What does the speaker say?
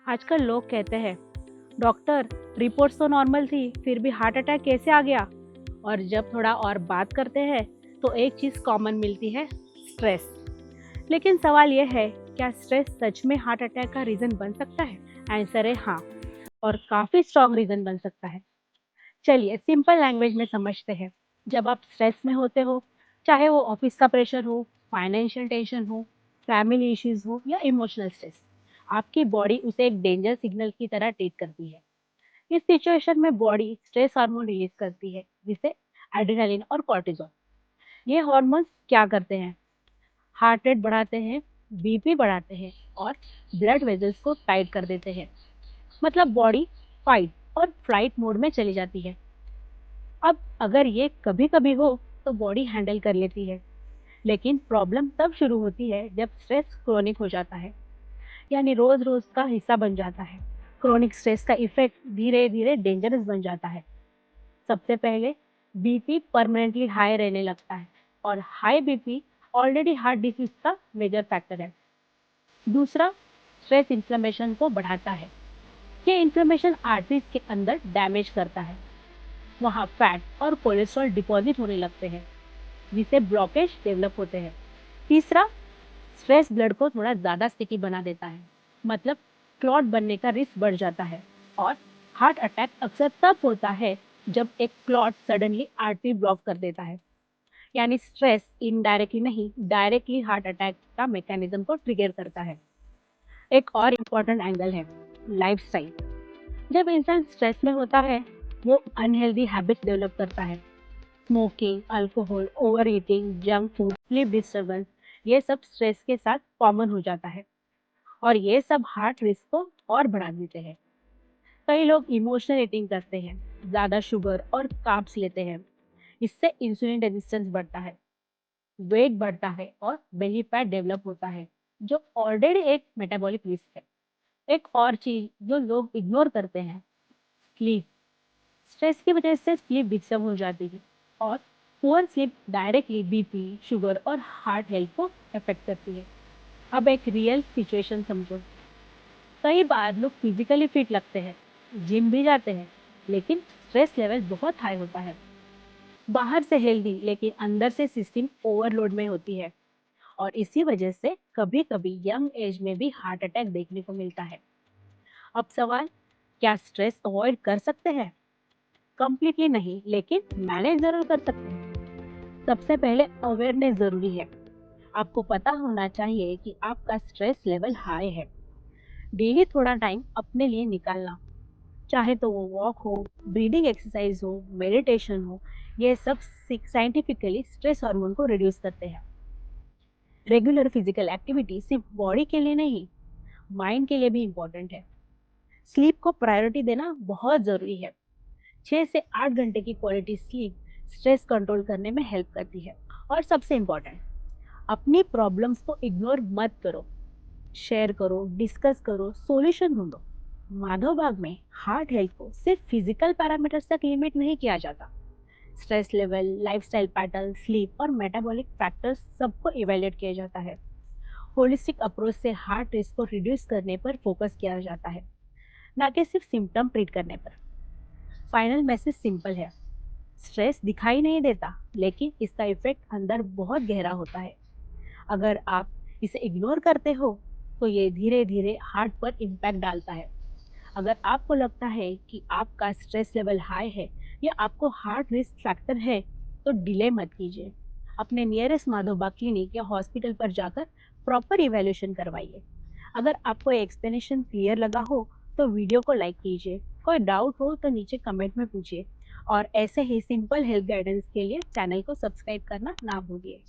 आजकल लोग कहते हैं, डॉक्टर रिपोर्ट्स तो नॉर्मल थी, फिर भी हार्ट अटैक कैसे आ गया? और जब थोड़ा और बात करते हैं, तो एक चीज़ कॉमन मिलती है, स्ट्रेस। लेकिन सवाल यह है, क्या स्ट्रेस सच में हार्ट अटैक का रीज़न बन सकता है? आंसर है हाँ, और काफ़ी स्ट्रॉन्ग रीज़न बन सकता है। चलिए सिंपल लैंग्वेज में समझते हैं। जब आप स्ट्रेस में होते हो, चाहे वो ऑफिस का प्रेशर हो, फाइनेंशियल टेंशन हो, फैमिली इश्यूज हो या इमोशनल स्ट्रेस, आपकी बॉडी उसे एक डेंजर सिग्नल की तरह ट्रीट करती है। इस सिचुएशन में बॉडी स्ट्रेस हार्मोन रिलीज करती है, जिसे एड्रेनालिन और कॉर्टिसोल। ये हार्मोन्स क्या करते हैं? हार्ट रेट बढ़ाते हैं, बीपी बढ़ाते हैं और ब्लड वेजल्स को टाइट कर देते हैं। मतलब बॉडी फाइट और फ्लाइट मोड में चली जाती है। अब अगर ये कभी-कभी हो तो बॉडी हैंडल कर लेती है, लेकिन प्रॉब्लम तब शुरू होती है जब स्ट्रेस क्रोनिक हो जाता है, यानी रोज-रोज का हिस्सा बन जाता है। क्रोनिक स्ट्रेस का इफेक्ट धीरे-धीरे डेंजरस बन जाता है। सबसे पहले बीपी परमानेंटली हाई रहने लगता है और high BP already heart disease का मेजर फैक्टर है। दूसरा, स्ट्रेस इन्फ्लेमेशन को बढ़ाता है। ये इन्फ्लेमेशन आर्टरीज के अंदर डैमेज करता है। वहाँ फैट और कोलेस्ट्रॉल डिपॉजिट होने लगते हैं, जिससे ब्लॉकेज डेवलप होते हैं। तीसरा, स्ट्रेस ब्लड को थोड़ा ज़्यादा स्टिकी बना देता है, मतलब क्लॉट बनने का रिस्क बढ़ जाता है। और हार्ट अटैक अक्सर तब होता है जब एक क्लॉट सडनली आर्टरी ब्लॉक कर देता है। यानी स्ट्रेस इनडायरेक्टली नहीं, डायरेक्टली हार्ट अटैक का मैकेनिज्म को ट्रिगर करता है। एक और इम्पॉर्टेंट एंगल है लाइफस्टाइल। जब इंसान स्ट्रेस में होता है, वो अनहेल्दी हैबिट्स डेवलप करता है। Smoking, alcohol, over eating, junk food, sleep disturbance, ये सब स्ट्रेस के साथ कॉमन हो जाता है और ये सब हार्ट रिस्क को और बढ़ा देते हैं। कई लोग इमोशनल ईटिंग करते हैं, ज़्यादा शुगर और कार्ब्स लेते हैं। इससे इंसुलिन रेजिस्टेंस बढ़ता है, वेट बढ़ता है और बेली फैट डेवलप होता है, जो ऑलरेडी एक मेटाबॉलिक रिस्क है। एक और चीज जो लोग इग्नोर करते हैं, स्लीप। स्ट्रेस की वजह से स्लीप डिस्टर्ब हो जाती है और poor sleep directly BP, sugar और हार्ट हेल्थ को अफेक्ट करती है। अब एक रियल सिचुएशन समझो। कई बार लोग फिजिकली फिट लगते हैं, जिम भी जाते हैं, लेकिन स्ट्रेस लेवल बहुत हाई होता है। बाहर से हेल्दी लेकिन अंदर से सिस्टम ओवरलोड में होती है और इसी वजह से कभी-कभी यंग एज में भी हार्ट अटैक देखने को मिलता है। अब सवाल, क्या स्ट्रेस अवॉइड कर सकते हैं? कंप्लीटली नहीं, लेकिन मैनेज जरूर कर सकते हैं। सबसे पहले अवेयरनेस जरूरी है। आपको पता होना चाहिए कि आपका स्ट्रेस लेवल हाई है। डेली थोड़ा टाइम अपने लिए निकालना, चाहे तो वो वॉक हो, ब्रीदिंग एक्सरसाइज हो, मेडिटेशन हो, ये सब साइंटिफिकली स्ट्रेस हार्मोन को रिड्यूस करते हैं। रेगुलर फिजिकल एक्टिविटी सिर्फ बॉडी के लिए नहीं, माइंड के लिए भी इम्पोर्टेंट है। स्लीप को प्रायोरिटी देना बहुत जरूरी है। 6 से 8 घंटे की क्वालिटी स्लीप स्ट्रेस कंट्रोल करने में हेल्प करती है। और सबसे इम्पोर्टेंट, अपनी प्रॉब्लम्स को इग्नोर मत करो, शेयर करो, डिस्कस करो, सॉल्यूशन ढूंढो। माधव बाग में हार्ट हेल्थ को सिर्फ फिजिकल पैरामीटर्स तक लिमिट नहीं किया जाता। Stress level, lifestyle pattern, sleep और मेटाबॉलिक फैक्टर्स सबको इवेल्युएट किया जाता है। होलिस्टिक अप्रोच से हार्ट रिस्क को रिड्यूस करने पर फोकस किया जाता है, ना कि सिर्फ सिम्टम ट्रीट करने पर। फाइनल मैसेज सिंपल है, स्ट्रेस दिखाई नहीं देता, लेकिन इसका इफेक्ट अंदर बहुत गहरा होता है। अगर आप इसे इग्नोर करते हो, तो ये धीरे धीरे हार्ट पर इम्पैक्ट डालता है। अगर आपको लगता है कि आपका स्ट्रेस लेवल हाई है या आपको हार्ट रिस्क फैक्टर है, तो डिले मत कीजिए। अपने नियरेस्ट माधोबा क्लिनिक या हॉस्पिटल पर जाकर प्रॉपर इवैल्यूएशन करवाइए। अगर आपको ये एक्सप्लेनेशन क्लियर लगा हो, तो वीडियो को लाइक कीजिए। कोई डाउट हो तो नीचे कमेंट में पूछिए और ऐसे ही सिंपल हेल्थ गाइडेंस के लिए चैनल को सब्सक्राइब करना ना भूलिए।